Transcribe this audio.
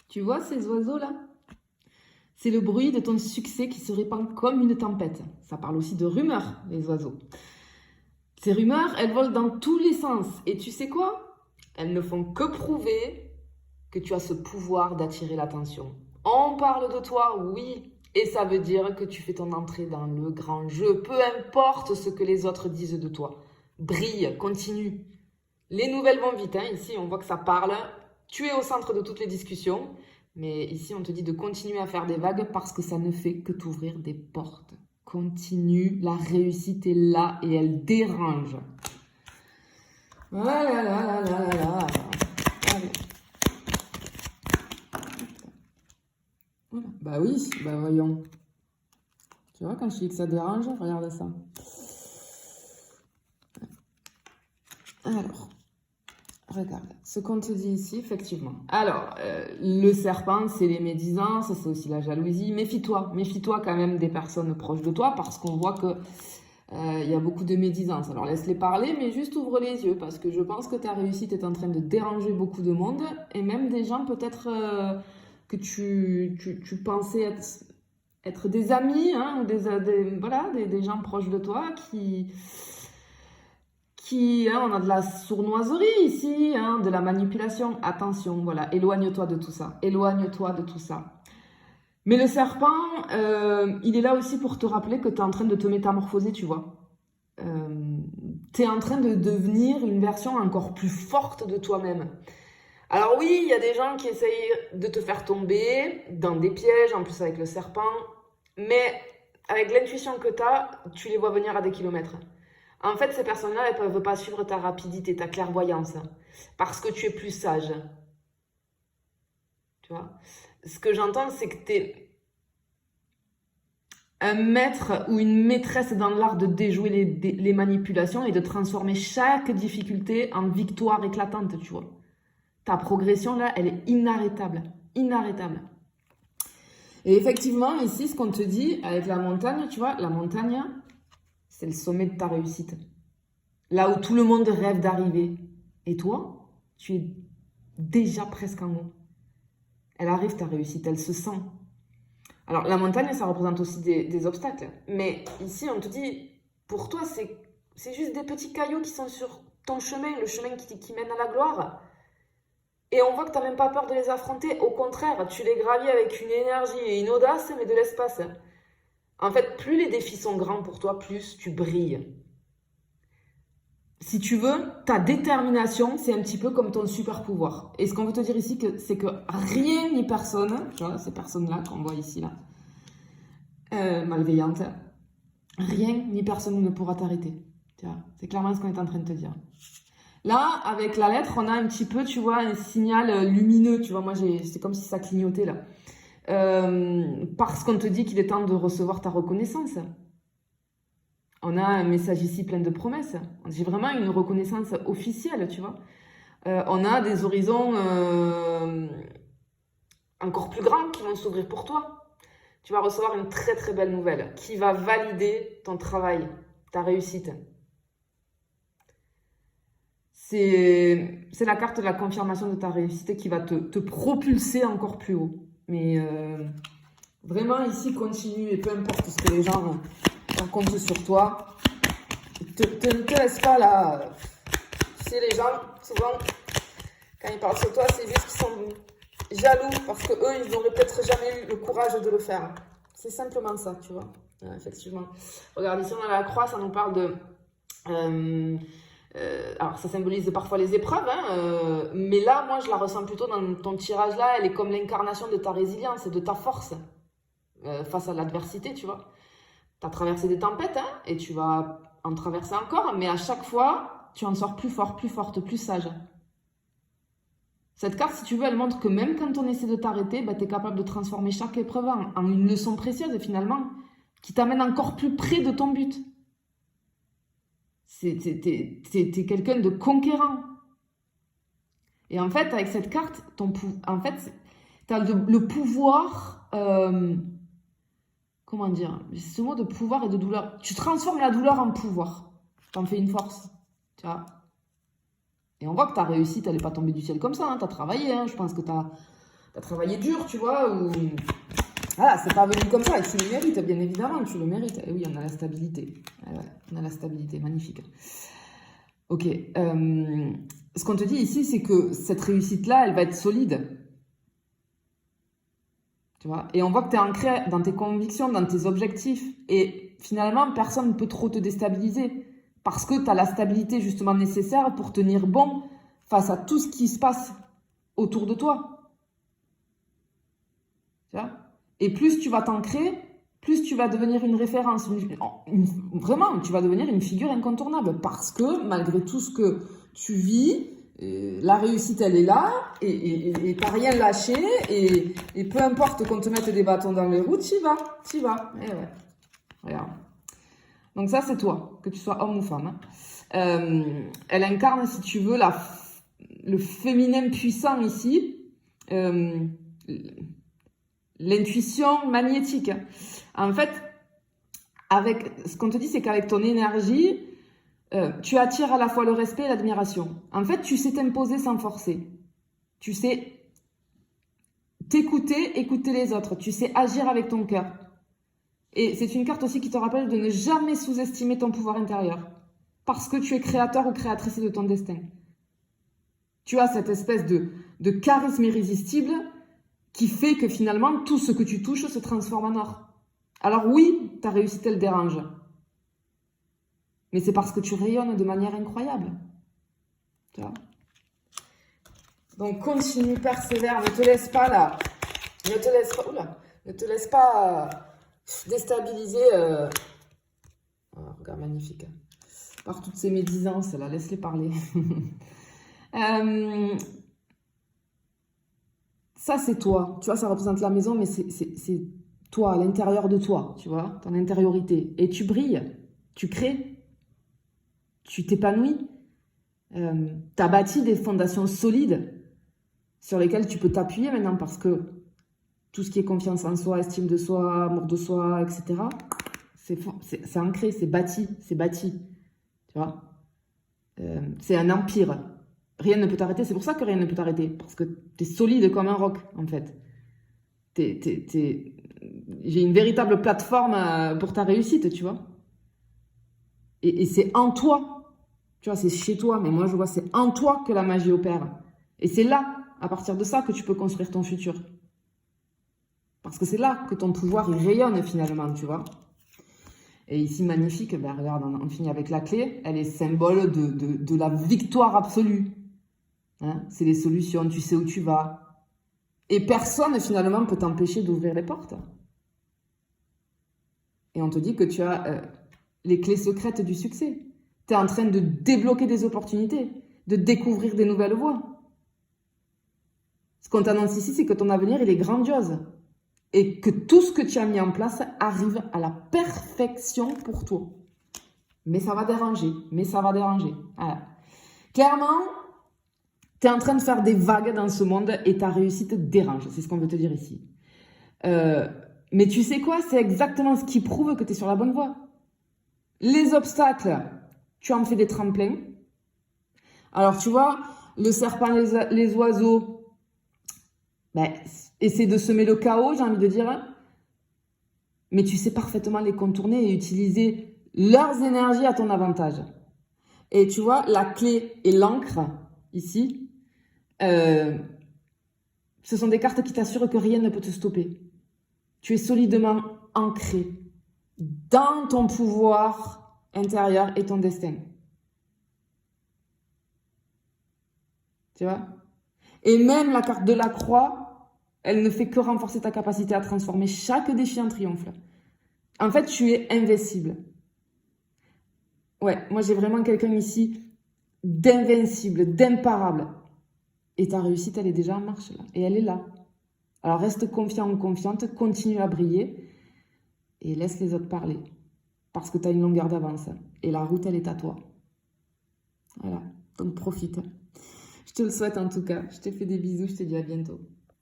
Tu vois ces oiseaux-là? C'est le bruit de ton succès qui se répand comme une tempête. Ça parle aussi de rumeurs, les oiseaux. Ces rumeurs, elles volent dans tous les sens. Et tu sais quoi? Elles ne font que prouver que tu as ce pouvoir d'attirer l'attention. On parle de toi, oui, et ça veut dire que tu fais ton entrée dans le grand jeu, peu importe ce que les autres disent de toi. Brille, continue. Les nouvelles vont vite, hein. Ici on voit que ça parle, tu es au centre de toutes les discussions, mais ici on te dit de continuer à faire des vagues parce que ça ne fait que t'ouvrir des portes. Continue, la réussite est là et elle dérange. Voilà, là, là, là, là, là. Allez. Voilà. Bah oui, bah voyons. Tu vois, quand je dis que ça dérange, regarde ça. Alors, regarde, ce qu'on te dit ici, effectivement. Alors, le serpent, c'est les médisances, c'est aussi la jalousie. Méfie-toi quand même des personnes proches de toi parce qu'on voit que y a beaucoup de médisance. Alors, laisse-les parler, mais juste ouvre les yeux parce que je pense que ta réussite est en train de déranger beaucoup de monde et même des gens peut-être que tu pensais être des amis, hein, ou des gens proches de toi hein, on a de la sournoiserie ici, hein, de la manipulation. Attention, voilà, éloigne-toi de tout ça. Éloigne-toi de tout ça. Mais le serpent, il est là aussi pour te rappeler que tu es en train de te métamorphoser, tu vois. Tu es en train de devenir une version encore plus forte de toi-même. Alors oui, il y a des gens qui essayent de te faire tomber dans des pièges, en plus avec le serpent. Mais avec l'intuition que tu as, tu les vois venir à des kilomètres. En fait, ces personnes-là, elles ne peuvent pas suivre ta rapidité, ta clairvoyance, parce que tu es plus sage. Tu vois? Ce que j'entends, c'est que tu es un maître ou une maîtresse dans l'art de déjouer les manipulations et de transformer chaque difficulté en victoire éclatante, tu vois. Ta progression, là, elle est inarrêtable. Inarrêtable. Et effectivement, ici, ce qu'on te dit avec la montagne, tu vois, la montagne, c'est le sommet de ta réussite. Là où tout le monde rêve d'arriver. Et toi, tu es déjà presque en haut. Elle arrive, ta réussite, elle se sent. Alors, la montagne, ça représente aussi des obstacles. Mais ici, on te dit, pour toi, c'est juste des petits cailloux qui sont sur ton chemin, le chemin qui mène à la gloire. Et on voit que tu n'as même pas peur de les affronter. Au contraire, tu les gravis avec une énergie et une audace, mais de l'espace. En fait, plus les défis sont grands pour toi, plus tu brilles. Si tu veux, ta détermination, c'est un petit peu comme ton super pouvoir. Et ce qu'on veut te dire ici, c'est que rien ni personne, tu vois, ces personnes-là qu'on voit ici, là, malveillantes, rien ni personne ne pourra t'arrêter. C'est clairement ce qu'on est en train de te dire. Là, avec la lettre, on a un petit peu, tu vois, un signal lumineux. Tu vois, moi, c'est comme si ça clignotait, là. Parce qu'on te dit qu'il est temps de recevoir ta reconnaissance. On a un message ici plein de promesses. J'ai vraiment une reconnaissance officielle, tu vois. On a des horizons encore plus grands qui vont s'ouvrir pour toi. Tu vas recevoir une très très belle nouvelle qui va valider ton travail, ta réussite. C'est la carte de la confirmation de ta réussite qui va te propulser encore plus haut. Mais vraiment ici, continue et peu importe ce que les gens racontent sur toi. Ne te laisse pas là. Tu sais, les gens, souvent, quand ils parlent sur toi, c'est juste qu'ils sont jaloux parce qu'eux, ils n'auraient peut-être jamais eu le courage de le faire. C'est simplement ça, tu vois. Effectivement. Regarde, ici, on a la croix, ça nous parle de... alors, ça symbolise parfois les épreuves, hein, mais là, moi, je la ressens plutôt dans ton tirage là. Elle est comme l'incarnation de ta résilience et de ta force face à l'adversité, tu vois. Tu as traversé des tempêtes, hein, et tu vas en traverser encore, mais à chaque fois, tu en sors plus fort, plus forte, plus sage. Cette carte, si tu veux, elle montre que même quand on essaie de t'arrêter, bah, tu es capable de transformer chaque épreuve en une leçon précieuse, finalement, qui t'amène encore plus près de ton but. T'es quelqu'un de conquérant. Et en fait, avec cette carte, en fait, tu as le pouvoir... comment dire? Ce mot de pouvoir et de douleur. Tu transformes la douleur en pouvoir. Tu en fais une force. Tu vois? Et on voit que ta réussite, elle n'est pas tombée du ciel comme ça. Hein. Tu as travaillé. Hein. Je pense que tu as as travaillé dur, tu vois, ou... Voilà, c'est pas venu comme ça, et tu le mérites, bien évidemment, tu le mérites. Et oui, on a la stabilité. Ouais, on a la stabilité, magnifique. Ok. Ce qu'on te dit ici, c'est que cette réussite-là, elle va être solide. Tu vois? Et on voit que tu es ancré dans tes convictions, dans tes objectifs. Et finalement, personne ne peut trop te déstabiliser. Parce que tu as la stabilité justement nécessaire pour tenir bon face à tout ce qui se passe autour de toi. Tu vois? Et plus tu vas t'ancrer, plus tu vas devenir une référence. Vraiment, tu vas devenir une figure incontournable. Parce que malgré tout ce que tu vis, la réussite, elle est là, et t'as rien lâché, et peu importe qu'on te mette des bâtons dans les roues, t'y vas. Et ouais, regarde. Donc ça, c'est toi, que tu sois homme ou femme. Elle incarne, si tu veux, le féminin puissant ici, l'intuition magnétique. En fait, ce qu'on te dit, c'est qu'avec ton énergie, tu attires à la fois le respect et l'admiration. En fait, tu sais t'imposer sans forcer. Tu sais t'écouter, écouter les autres. Tu sais agir avec ton cœur. Et c'est une carte aussi qui te rappelle de ne jamais sous-estimer ton pouvoir intérieur. Parce que tu es créateur ou créatrice de ton destin. Tu as cette espèce de charisme irrésistible qui fait que finalement, tout ce que tu touches se transforme en or. Alors oui, ta réussite, elle dérange. Mais c'est parce que tu rayonnes de manière incroyable. Tu vois? Donc continue, persévère, ne te laisse pas là. Ne te laisse pas déstabiliser. Oh, regarde, magnifique. Par toutes ces médisances là, laisse-les parler. Ça c'est toi. Tu vois, ça représente la maison, mais c'est toi, à l'intérieur de toi, tu vois, ton intériorité. Et tu brilles, tu crées, tu t'épanouis. Tu as bâti des fondations solides sur lesquelles tu peux t'appuyer maintenant parce que tout ce qui est confiance en soi, estime de soi, amour de soi, etc., c'est ancré, c'est bâti, tu vois. C'est un empire. Rien ne peut t'arrêter, c'est pour ça que rien ne peut t'arrêter, parce que tu es solide comme un roc, en fait. J'ai une véritable plateforme pour ta réussite, tu vois. Et c'est en toi, tu vois, c'est chez toi, mais moi je vois, c'est en toi que la magie opère. Et c'est là, à partir de ça, que tu peux construire ton futur. Parce que c'est là que ton pouvoir, il rayonne finalement, tu vois. Et ici, magnifique, ben regarde, on finit avec la clé. Elle est symbole de la victoire absolue. Hein, c'est les solutions, tu sais où tu vas. Et personne, finalement, peut t'empêcher d'ouvrir les portes. Et on te dit que tu as les clés secrètes du succès. Tu es en train de débloquer des opportunités, de découvrir des nouvelles voies. Ce qu'on t'annonce ici, c'est que ton avenir, il est grandiose. Et que tout ce que tu as mis en place arrive à la perfection pour toi. Mais ça va déranger. Voilà. Clairement, tu es en train de faire des vagues dans ce monde et ta réussite dérange. C'est ce qu'on veut te dire ici. Mais tu sais quoi? C'est exactement ce qui prouve que tu es sur la bonne voie. Les obstacles, tu en fais des tremplins. Alors, tu vois, le serpent, les oiseaux, ben, essaie de semer le chaos, j'ai envie de dire. Mais tu sais parfaitement les contourner et utiliser leurs énergies à ton avantage. Et tu vois, la clé et l'encre, ici, ce sont des cartes qui t'assurent que rien ne peut te stopper. Tu es solidement ancré dans ton pouvoir intérieur et ton destin. Tu vois? Et même la carte de la croix, elle ne fait que renforcer ta capacité à transformer chaque défi en triomphe. En fait, tu es invincible. Ouais, moi j'ai vraiment quelqu'un ici d'invincible, d'imparable. Et ta réussite, elle est déjà en marche là. Et elle est là. Alors reste confiant ou confiante, continue à briller et laisse les autres parler. Parce que tu as une longueur d'avance. Et la route, elle est à toi. Voilà. Donc profite. Je te le souhaite en tout cas. Je te fais des bisous, je te dis à bientôt.